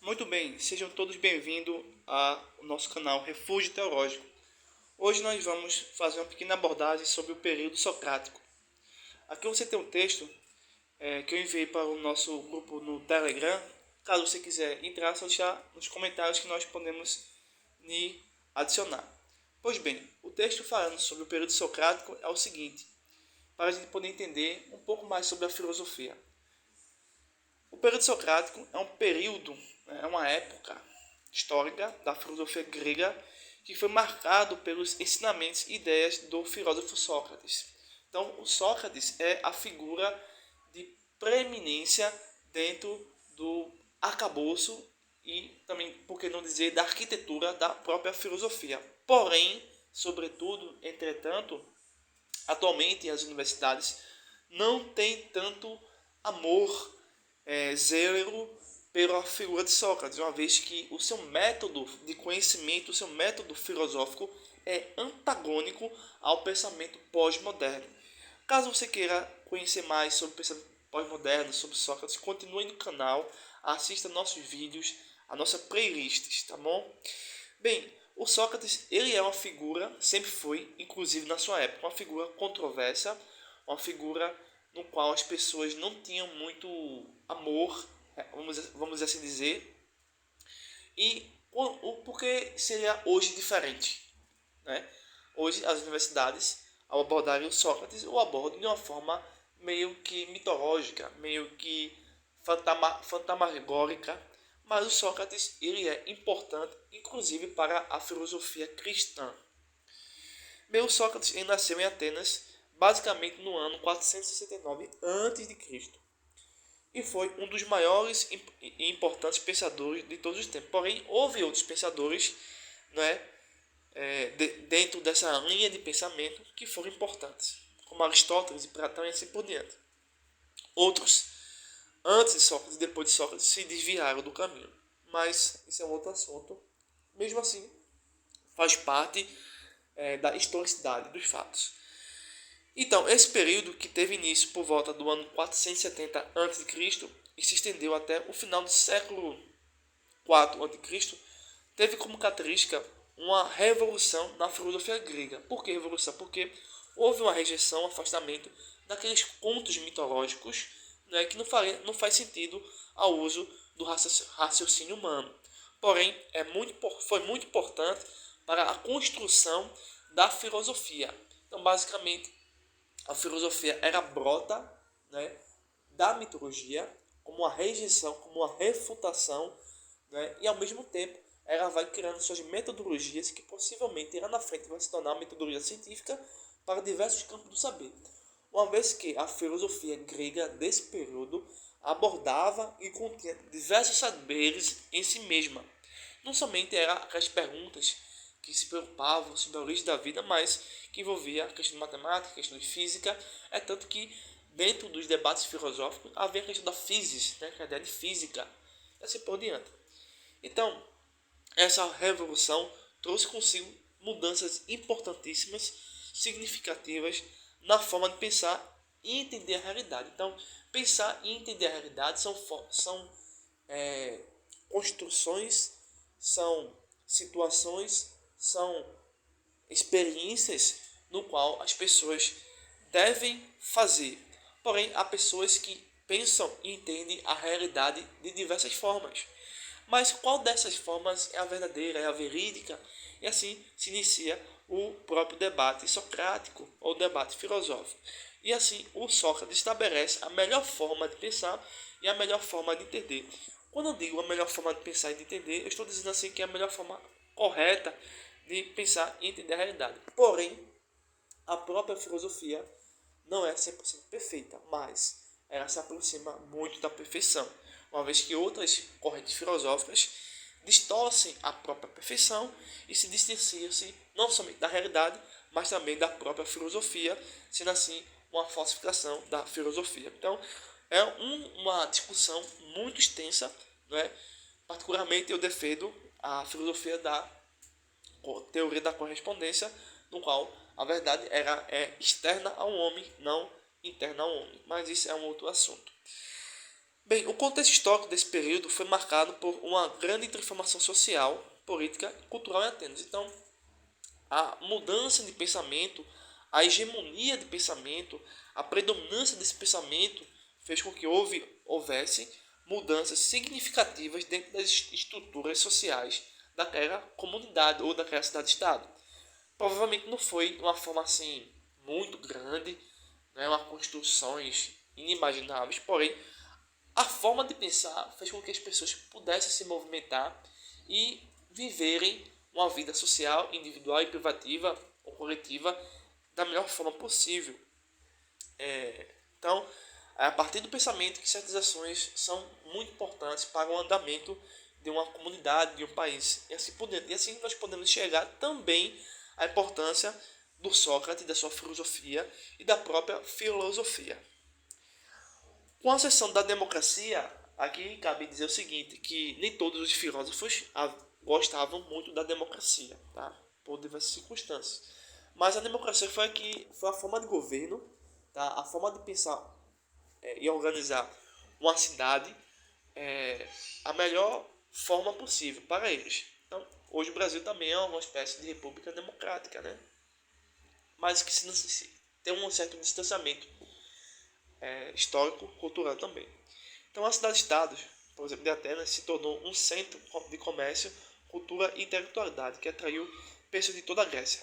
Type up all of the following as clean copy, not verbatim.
Muito bem, sejam todos bem-vindos ao nosso canal Refúgio Teológico. Hoje nós vamos fazer uma pequena abordagem sobre o período socrático. Aqui você tem um texto que eu enviei para o nosso grupo no Telegram. Caso você quiser entrar, é só deixar nos comentários que nós podemos lhe adicionar. Pois bem, o texto falando sobre o período socrático é o seguinte, para a gente poder entender um pouco mais sobre a filosofia. O período socrático é um período, é uma época histórica da filosofia grega que foi marcado pelos ensinamentos e ideias do filósofo Sócrates. Então, o Sócrates é a figura de preeminência dentro do arcabouço e também, por que não dizer, da arquitetura da própria filosofia. Porém, sobretudo, entretanto, atualmente as universidades não têm tanto amor, zelo pela figura de Sócrates, uma vez que o seu método de conhecimento, o seu método filosófico é antagônico ao pensamento pós-moderno. Caso você queira conhecer mais sobre o pensamento pós-moderno, sobre Sócrates, continue no canal, assista nossos vídeos, a nossa playlist, tá bom? Bem, o Sócrates, ele é uma figura, sempre foi, inclusive na sua época, uma figura controversa, uma figura no qual as pessoas não tinham muito amor, vamos assim dizer, e o porquê seria hoje diferente, né? Hoje as universidades, ao abordarem o Sócrates, o abordam de uma forma meio que mitológica, meio que fantasmagórica, mas o Sócrates ele é importante, inclusive para a filosofia cristã. Bem, o Sócrates ele nasceu em Atenas, basicamente no ano 469 a.C. E foi um dos maiores e importantes pensadores de todos os tempos. Porém, houve outros pensadores, né, dentro dessa linha de pensamento que foram importantes, como Aristóteles e Platão e assim por diante. Outros, antes de Sócrates e depois de Sócrates, se desviaram do caminho. Mas isso é um outro assunto. Mesmo assim, faz parte da historicidade dos fatos. Então, esse período, que teve início por volta do ano 470 a.C. e se estendeu até o final do século IV a.C., teve como característica uma revolução na filosofia grega. Por que revolução? Porque houve uma rejeição, um afastamento daqueles contos mitológicos, né, que não faz sentido ao uso do raciocínio humano. Porém, foi muito importante para a construção da filosofia. Então, basicamente, a filosofia era brota, né, da mitologia como uma rejeição, como uma refutação, né, e ao mesmo tempo ela vai criando suas metodologias que possivelmente lá na frente vai se tornar uma metodologia científica para diversos campos do saber. Uma vez que a filosofia grega desse período abordava e continha diversos saberes em si mesma. Não somente eram aquelas perguntas que se preocupavam sobre a origem da vida, mas que envolvia a questão de matemática, a questão de física. É tanto que dentro dos debates filosóficos havia a questão da physis, né, que é a ideia de física, e assim por diante. Então, essa revolução trouxe consigo mudanças importantíssimas, significativas na forma de pensar e entender a realidade. Então, pensar e entender a realidade são construções, são situações, são experiências no qual as pessoas devem fazer. Porém, há pessoas que pensam e entendem a realidade de diversas formas. Mas qual dessas formas é a verdadeira, é a verídica? E assim se inicia o próprio debate socrático ou debate filosófico. E assim o Sócrates estabelece a melhor forma de pensar e a melhor forma de entender. Quando eu digo a melhor forma de pensar e de entender, eu estou dizendo assim que é a melhor forma correta de pensar e entender a realidade. Porém, a própria filosofia não é 100% perfeita, mas ela se aproxima muito da perfeição, uma vez que outras correntes filosóficas distorcem a própria perfeição e se distanciam-se não somente da realidade, mas também da própria filosofia, sendo assim uma falsificação da filosofia. Então, é uma discussão muito extensa, né? Particularmente eu defendo a filosofia da teoria da correspondência, no qual a verdade externa ao homem, não interna ao homem. Mas isso é um outro assunto. Bem, o contexto histórico desse período foi marcado por uma grande transformação social, política e cultural em Atenas. Então, a mudança de pensamento, a hegemonia de pensamento, a predominância desse pensamento fez com que houvesse mudanças significativas dentro das estruturas sociais daquela comunidade ou daquela cidade-estado. Provavelmente não foi de uma forma assim muito grande, né, uma construções inimagináveis, porém a forma de pensar fez com que as pessoas pudessem se movimentar e viverem uma vida social, individual e privativa ou coletiva da melhor forma possível. Então, é a partir do pensamento que certas ações são muito importantes para o andamento de uma comunidade, de um país. E assim nós podemos enxergar também a importância do Sócrates, da sua filosofia e da própria filosofia. Com a exceção da democracia, aqui cabe dizer o seguinte, que nem todos os filósofos gostavam muito da democracia, tá? Por diversas circunstâncias. Mas a democracia foi a forma de governo, tá? A forma de pensar e organizar uma cidade a melhor forma possível para eles. Então, hoje o Brasil também é uma espécie de república democrática, né? Mas que tem um certo distanciamento histórico, cultural também. Então, a cidade-estado, por exemplo, de Atenas, se tornou um centro de comércio, cultura e intelectualidade que atraiu pessoas de toda a Grécia.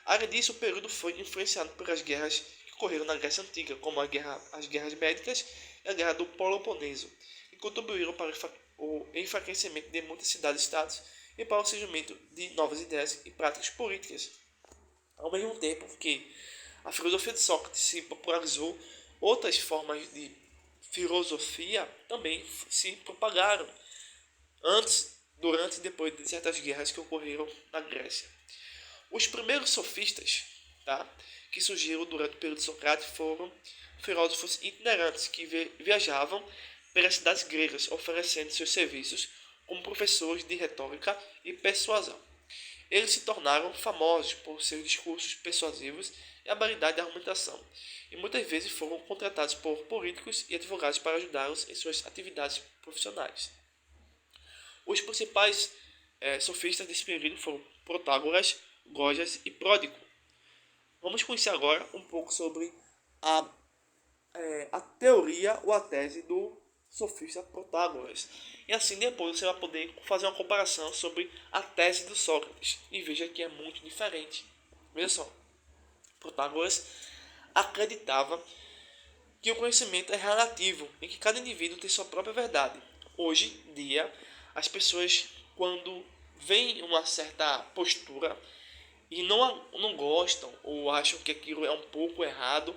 Além disso, o período foi influenciado pelas guerras que ocorreram na Grécia Antiga, como as guerras médicas e a Guerra do Peloponeso, que contribuíram para o enfraquecimento de muitas cidades-estados e para o surgimento de novas ideias e práticas políticas. Ao mesmo tempo que a filosofia de Sócrates se popularizou, outras formas de filosofia também se propagaram antes, durante e depois de certas guerras que ocorreram na Grécia. Os primeiros sofistas, tá, que surgiram durante o período socrático foram filósofos itinerantes que viajavam pelas cidades gregas oferecendo seus serviços como professores de retórica e persuasão. Eles se tornaram famosos por seus discursos persuasivos e habilidade de argumentação, e muitas vezes foram contratados por políticos e advogados para ajudá-los em suas atividades profissionais. Os principais sofistas desse período foram Protágoras, Gorgias e Pródico. Vamos conhecer agora um pouco sobre a, a teoria ou a tese do sofista Protágoras. E assim depois você vai poder fazer uma comparação sobre a tese do Sócrates. E veja que é muito diferente. Veja só. Protágoras acreditava que o conhecimento é relativo e que cada indivíduo tem sua própria verdade. Hoje em dia, as pessoas, quando veem uma certa postura e não gostam ou acham que aquilo é um pouco errado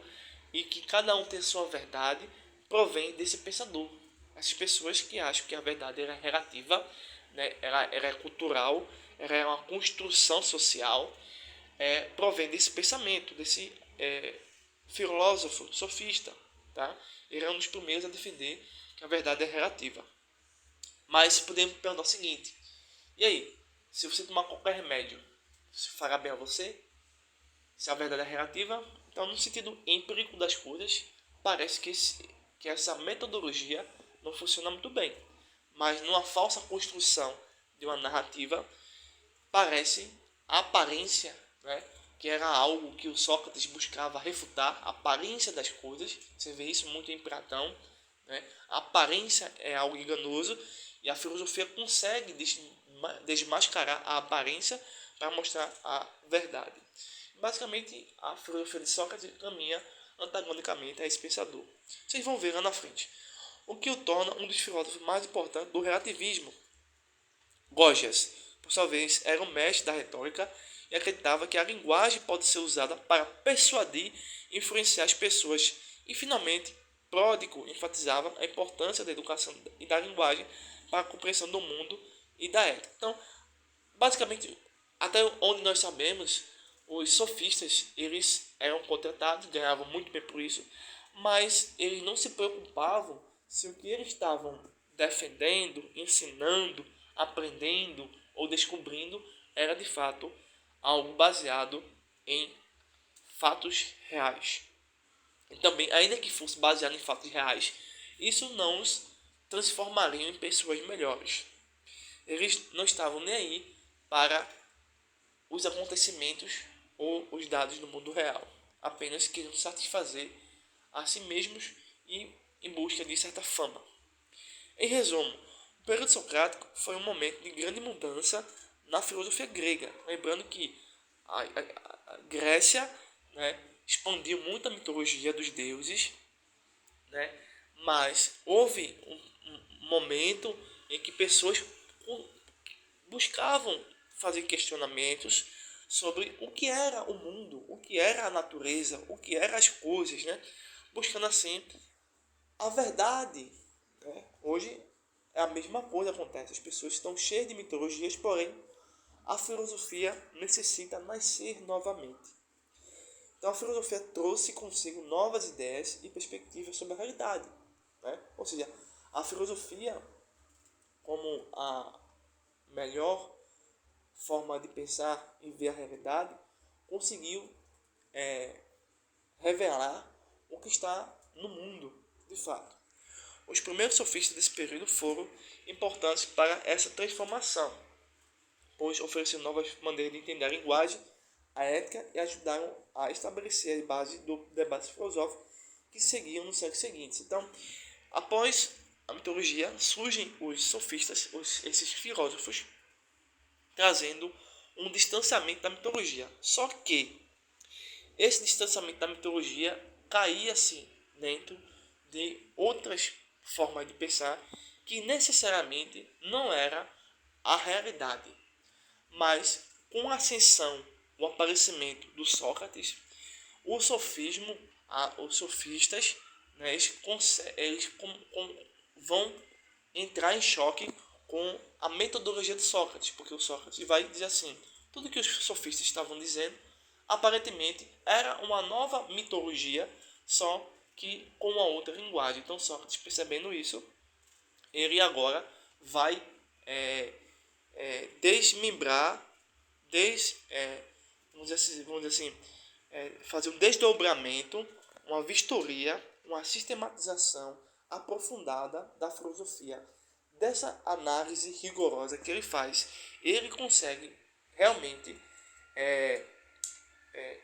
e que cada um tem sua verdade, provém desse pensador. Essas pessoas que acham que a verdade é relativa, né, ela é cultural, ela é uma construção social, provém desse pensamento, desse filósofo, sofista. Tá? Ele é um dos primeiros a defender que a verdade é relativa. Mas podemos perguntar o seguinte: e aí, se você tomar qualquer remédio, isso fará bem a você? Se a verdade é relativa, então no sentido empírico das coisas, parece que essa metodologia não funciona muito bem. Mas numa falsa construção de uma narrativa, parece a aparência, né, que era algo que o Sócrates buscava refutar, a aparência das coisas. Você vê isso muito em Platão, né? A aparência é algo enganoso e a filosofia consegue desmascarar a aparência para mostrar a verdade. Basicamente, a filosofia de Sócrates caminha antagonicamente a esse pensador. Vocês vão ver lá na frente. O que o torna um dos filósofos mais importantes do relativismo. Gorgias, por sua vez, era um mestre da retórica e acreditava que a linguagem pode ser usada para persuadir e influenciar as pessoas. E, finalmente, Pródico enfatizava a importância da educação e da linguagem para a compreensão do mundo e da ética. Então, basicamente, até onde nós sabemos, os sofistas eles eram contratados, ganhavam muito bem por isso, mas eles não se preocupavam se o que eles estavam defendendo, ensinando, aprendendo ou descobrindo era de fato algo baseado em fatos reais. E também, ainda que fosse baseado em fatos reais, isso não os transformariam em pessoas melhores. Eles não estavam nem aí para os acontecimentos ou os dados do mundo real. Apenas queriam satisfazer a si mesmos e em busca de certa fama. Em resumo, o período socrático foi um momento de grande mudança na filosofia grega. Lembrando que a Grécia, né, expandiu muito a mitologia dos deuses, né, mas houve um momento em que pessoas buscavam fazer questionamentos sobre o que era o mundo, o que era a natureza, o que eram as coisas, né? Buscando assim a verdade. Né? Hoje é a mesma coisa acontece. As pessoas estão cheias de mitologias, porém a filosofia necessita nascer novamente. Então a filosofia trouxe consigo novas ideias e perspectivas sobre a realidade. Né? Ou seja, a filosofia, como a melhor forma de pensar e ver a realidade, conseguiu revelar o que está no mundo, de fato. Os primeiros sofistas desse período foram importantes para essa transformação, pois ofereceram novas maneiras de entender a linguagem, a ética e ajudaram a estabelecer as bases do debate filosófico que seguiam nos séculos seguintes. Então, após a mitologia, surgem os sofistas, esses filósofos, trazendo um distanciamento da mitologia. Só que esse distanciamento da mitologia caía-se dentro de outras formas de pensar que necessariamente não era a realidade. Mas com a ascensão, o aparecimento do Sócrates, o sofismo, os sofistas, né, eles vão entrar em choque com a metodologia de Sócrates, porque o Sócrates vai dizer assim, tudo que os sofistas estavam dizendo aparentemente era uma nova mitologia, só que com uma outra linguagem. Então Sócrates, percebendo isso, ele agora vai desmembrar, vamos dizer assim, fazer um desdobramento, uma vistoria, uma sistematização aprofundada da filosofia. Dessa análise rigorosa que ele faz, ele consegue realmente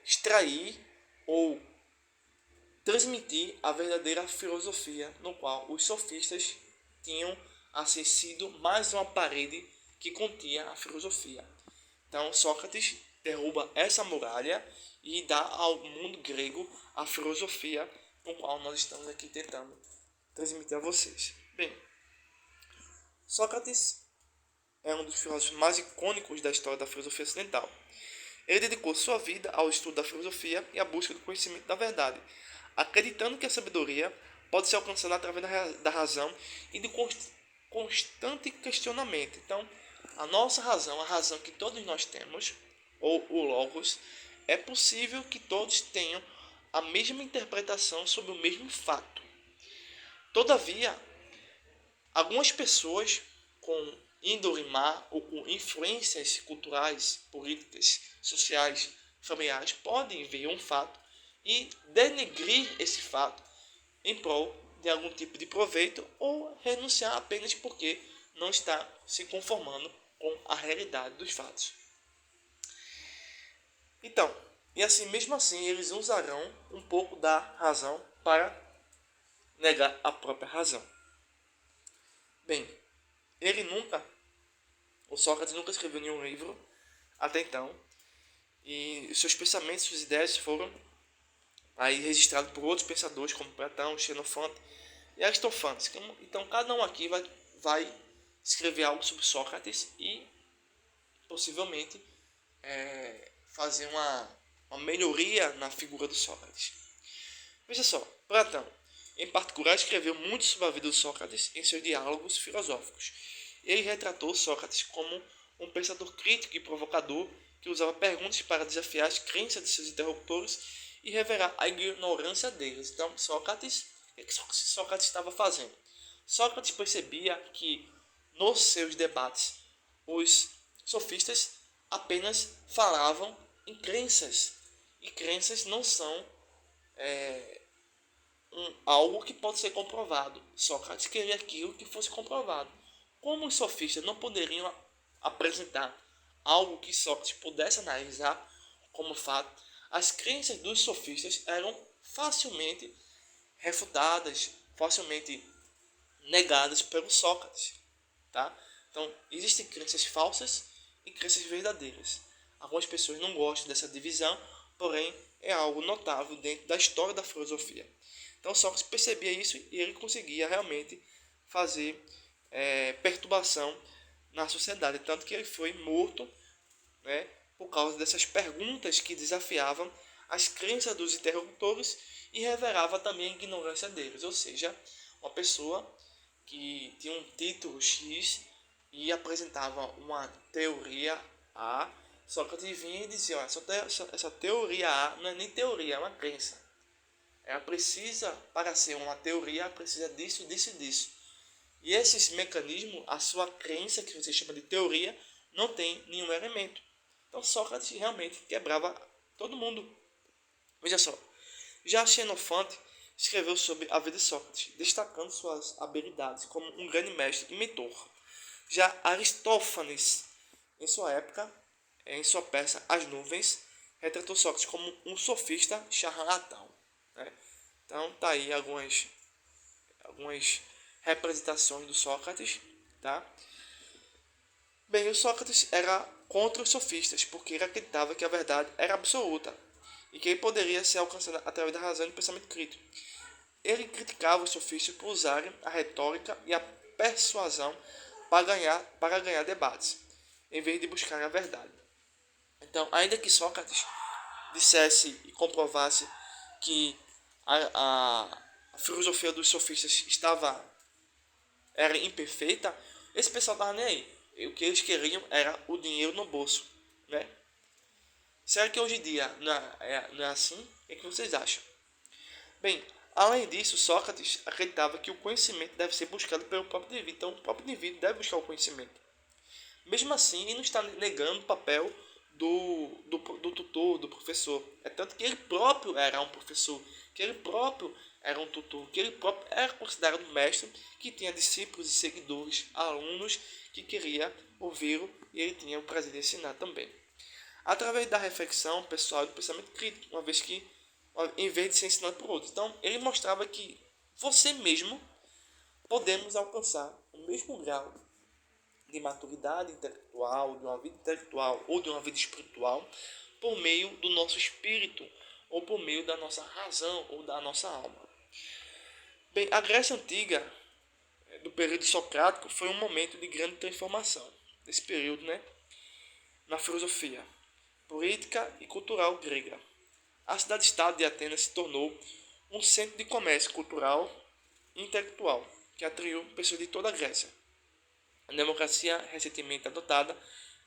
extrair ou transmitir a verdadeira filosofia, no qual os sofistas tinham acessido mais uma parede que continha a filosofia. Então Sócrates derruba essa muralha e dá ao mundo grego a filosofia, no qual nós estamos aqui tentando transmitir a vocês. Bem, Sócrates é um dos filósofos mais icônicos da história da filosofia ocidental. Ele dedicou sua vida ao estudo da filosofia e à busca do conhecimento da verdade, acreditando que a sabedoria pode ser alcançada através da razão e do constante questionamento. Então, a nossa razão, a razão que todos nós temos, ou o Logos, é possível que todos tenham a mesma interpretação sobre o mesmo fato. Todavia, algumas pessoas com índole má ou com influências culturais, políticas, sociais, familiares podem ver um fato e denegrir esse fato em prol de algum tipo de proveito ou renunciar apenas porque não está se conformando com a realidade dos fatos. Então, e assim, mesmo assim, eles usarão um pouco da razão para negar a própria razão. Bem, o Sócrates nunca escreveu nenhum livro até então, e seus pensamentos, suas ideias foram aí registrados por outros pensadores como Platão, Xenofonte e Aristófanes. Então cada um aqui vai escrever algo sobre Sócrates e possivelmente fazer uma melhoria na figura do Sócrates. Veja só, Platão, em particular, escreveu muito sobre a vida de Sócrates em seus diálogos filosóficos. Ele retratou Sócrates como um pensador crítico e provocador que usava perguntas para desafiar as crenças de seus interlocutores e revelar a ignorância deles. Então, Sócrates, o que Sócrates estava fazendo? Sócrates percebia que nos seus debates os sofistas apenas falavam em crenças, e crenças não são algo que pode ser comprovado. Sócrates queria aquilo que fosse comprovado. Como os sofistas não poderiam apresentar algo que Sócrates pudesse analisar como fato, as crenças dos sofistas eram facilmente refutadas, facilmente negadas pelo Sócrates, tá? Então, existem crenças falsas e crenças verdadeiras. Algumas pessoas não gostam dessa divisão, porém é algo notável dentro da história da filosofia. Então, Sócrates percebia isso e ele conseguia realmente fazer perturbação na sociedade, tanto que ele foi morto, né, por causa dessas perguntas que desafiavam as crenças dos interlocutores e revelava também a ignorância deles, ou seja, uma pessoa que tinha um título X e apresentava uma teoria A, Sócrates vinha e dizia, ó, essa teoria A não é nem teoria, é uma crença. Ela precisa, para ser uma teoria, ela precisa disso, disso e disso. E esses mecanismos, a sua crença, que você chama de teoria, não tem nenhum elemento. Então Sócrates realmente quebrava todo mundo. Veja só, já Xenofonte escreveu sobre a vida de Sócrates, destacando suas habilidades como um grande mestre e mentor. Já Aristófanes, em sua época, em sua peça As Nuvens, retratou Sócrates como um sofista charlatão, né? Então tá aí algumas representações do Sócrates, tá? Bem, o Sócrates era contra os sofistas, porque ele acreditava que a verdade era absoluta e que ele poderia ser alcançada através da razão e do pensamento crítico. Ele criticava os sofistas por usarem a retórica e a persuasão para ganhar debates, em vez de buscar a verdade. Então, ainda que Sócrates dissesse e comprovasse que a filosofia dos sofistas era imperfeita, esse pessoal estava nem aí. E o que eles queriam era o dinheiro no bolso, né? Será que hoje em dia não é assim? O que vocês acham? Bem, além disso, Sócrates acreditava que o conhecimento deve ser buscado pelo próprio indivíduo. Então, o próprio indivíduo deve buscar o conhecimento. Mesmo assim, ele não está negando o papel do tutor, do professor. É tanto que ele próprio era um professor, que ele próprio era um tutor, que ele próprio era considerado um mestre, que tinha discípulos e seguidores, alunos que queria ouvi-lo e ele tinha o prazer de ensinar também. Através da reflexão pessoal e do pensamento crítico, uma vez que, em vez de ser ensinado por outros. Então, ele mostrava que você mesmo podemos alcançar o mesmo grau de maturidade intelectual, de uma vida intelectual ou de uma vida espiritual por meio do nosso espírito ou por meio da nossa razão ou da nossa alma. Bem, a Grécia Antiga, do período socrático, foi um momento de grande transformação. Nesse período, né, na filosofia, política e cultural grega. A cidade-estado de Atenas se tornou um centro de comércio cultural e intelectual que atraiu pessoas de toda a Grécia. A democracia recentemente adotada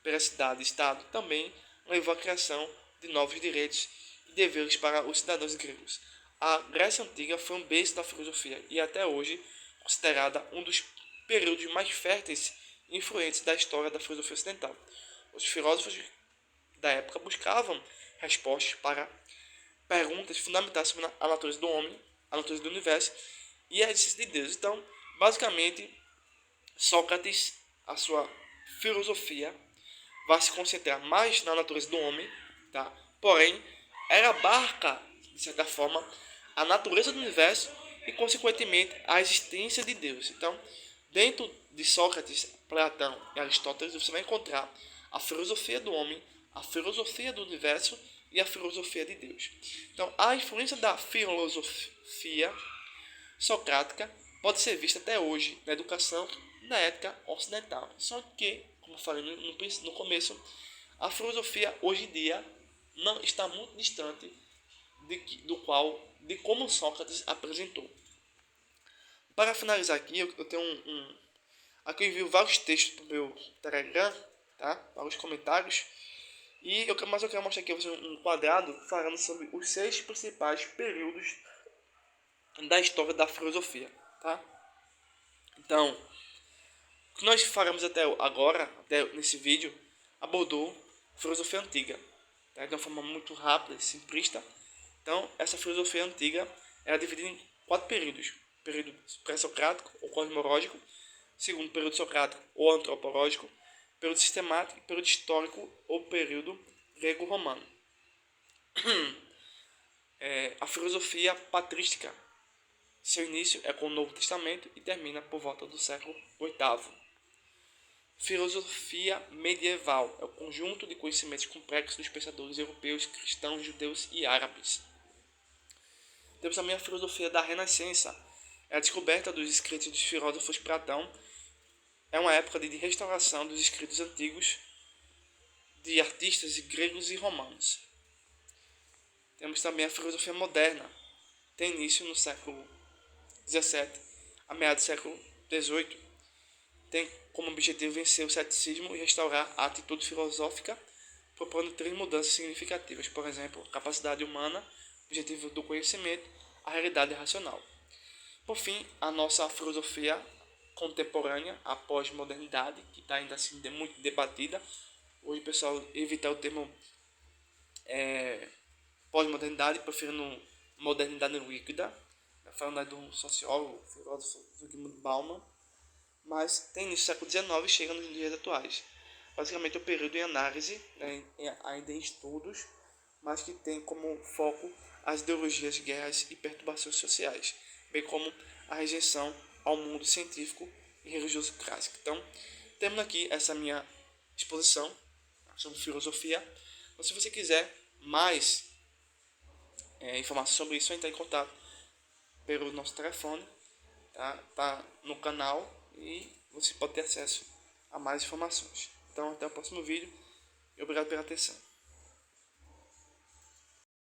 pela cidade-estado também levou à criação de novos direitos e deveres para os cidadãos gregos. A Grécia Antiga foi um berço da filosofia e até hoje considerada um dos períodos mais férteis e influentes da história da filosofia ocidental. Os filósofos da época buscavam respostas para perguntas fundamentais sobre a natureza do homem, a natureza do universo e a existência de Deus. Então, basicamente, Sócrates, a sua filosofia vai se concentrar mais na natureza do homem, tá? Porém, ela abarca, de certa forma, a natureza do universo e, consequentemente, a existência de Deus. Então, dentro de Sócrates, Platão e Aristóteles, você vai encontrar a filosofia do homem, a filosofia do universo e a filosofia de Deus. Então, a influência da filosofia socrática pode ser vista até hoje na educação e na ética ocidental. Só que, como eu falei no começo, a filosofia hoje em dia não está muito distante de como Sócrates apresentou. Para finalizar aqui, eu tenho aqui eu envio vários textos para o meu Telegram, tá? Vários comentários. Mas eu quero mostrar aqui um quadrado falando sobre os 6 principais períodos da história da filosofia, tá? Então, o que nós faremos até agora, até nesse vídeo, abordou a filosofia antiga, tá? De uma forma muito rápida e simplista. Então, essa filosofia antiga era dividida em 4 períodos: período pré-socrático ou cosmológico, segundo período socrático ou antropológico, período sistemático, período histórico ou período grego-romano. A filosofia patrística. Seu início é com o Novo Testamento e termina por volta do século VIII. Filosofia medieval é o conjunto de conhecimentos complexos dos pensadores europeus, cristãos, judeus e árabes. Temos também a filosofia da Renascença. É a descoberta dos escritos dos filósofos Platão. É uma época de restauração dos escritos antigos de artistas gregos e romanos. Temos também a filosofia moderna. Tem início no século XVII, a meados do século XVIII. Tem como objetivo vencer o ceticismo e restaurar a atitude filosófica, propondo 3 mudanças significativas, por exemplo, a capacidade humana, objetivo do conhecimento, a realidade racional. Por fim, a nossa filosofia contemporânea, a pós-modernidade, que está ainda assim muito debatida. Hoje o pessoal evita o termo pós-modernidade, preferindo modernidade líquida, falando do sociólogo, filósofo Zygmunt Bauman, mas tem início do século XIX e chega nos dias atuais. Basicamente é um período em análise, ainda em estudos, mas que tem como foco as ideologias, guerras e perturbações sociais, bem como a rejeição ao mundo científico e religioso clássico. Então, termino aqui essa minha exposição sobre filosofia. Então, se você quiser mais informações sobre isso, entrar em contato pelo nosso telefone, tá no canal e você pode ter acesso a mais informações. Então, até o próximo vídeo e obrigado pela atenção.